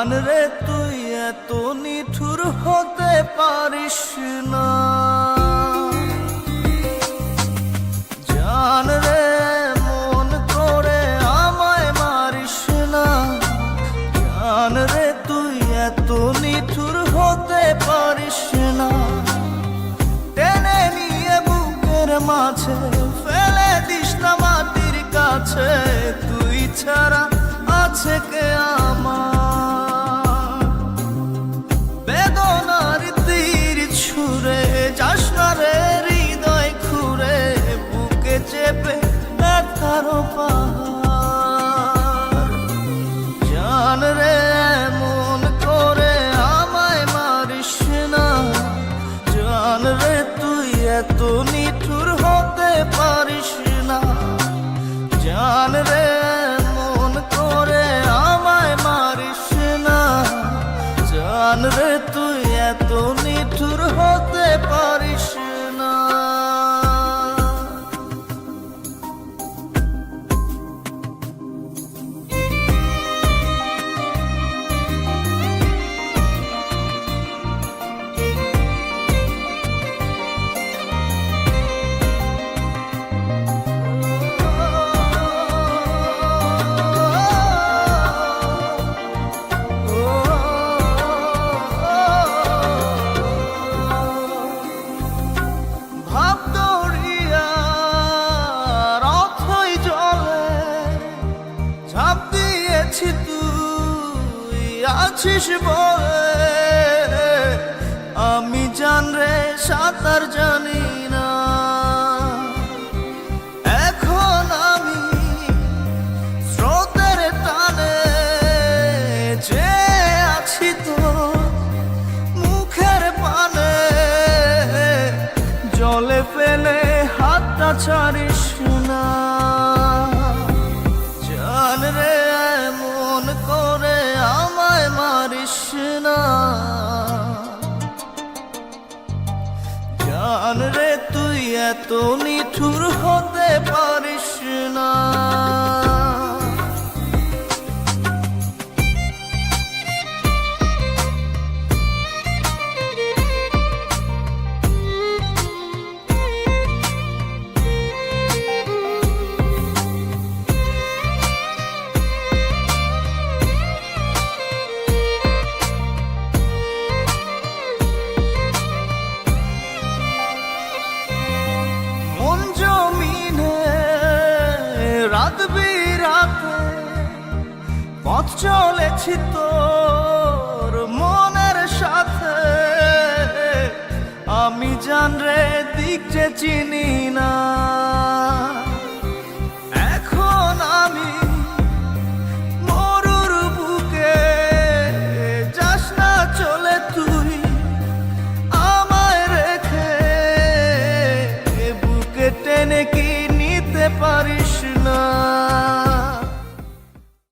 জান রে তুই এত নিঠুর হতে পারিস না, জান রে মন করে আমায় মারিস না, জান রে তুই এত নিঠুর হতে পারিস না। টেনে নিয়ে বুকের মাঝে ফেলে দিস না মাটির কাছে, তুই ছাড়া আছে কে আমার। বেদনার তীর ছুঁড়ে যাস না রে হৃদয় খুঁড়ে, বুকে চেপে ব্যথার পাহাড়। জান রে মন করে আমায় মারিস না, জান রে তুই এত নিঠুর হতে পারিস না, জান রে মন করে আমায় মারিস না, জান রে তুই এত নিঠুর হতে পারিস না। ঝাঁপ দিয়েছি তুই আছিস বলে, আমি জান রে সাঁতার জানি না। এখন আমি স্রোতের টানে যে আছি তো মুখের পানে, জলে ফেলে হাতটা ছাড়িস না, জান রে মন করে আমায় মারিস না, জান রে তুই এত নিঠুর হতে পারিস না। রাত বিরাতে পথ চলেছি তোর মনের সাথে, আমি জান রে দিক যে চিনি না।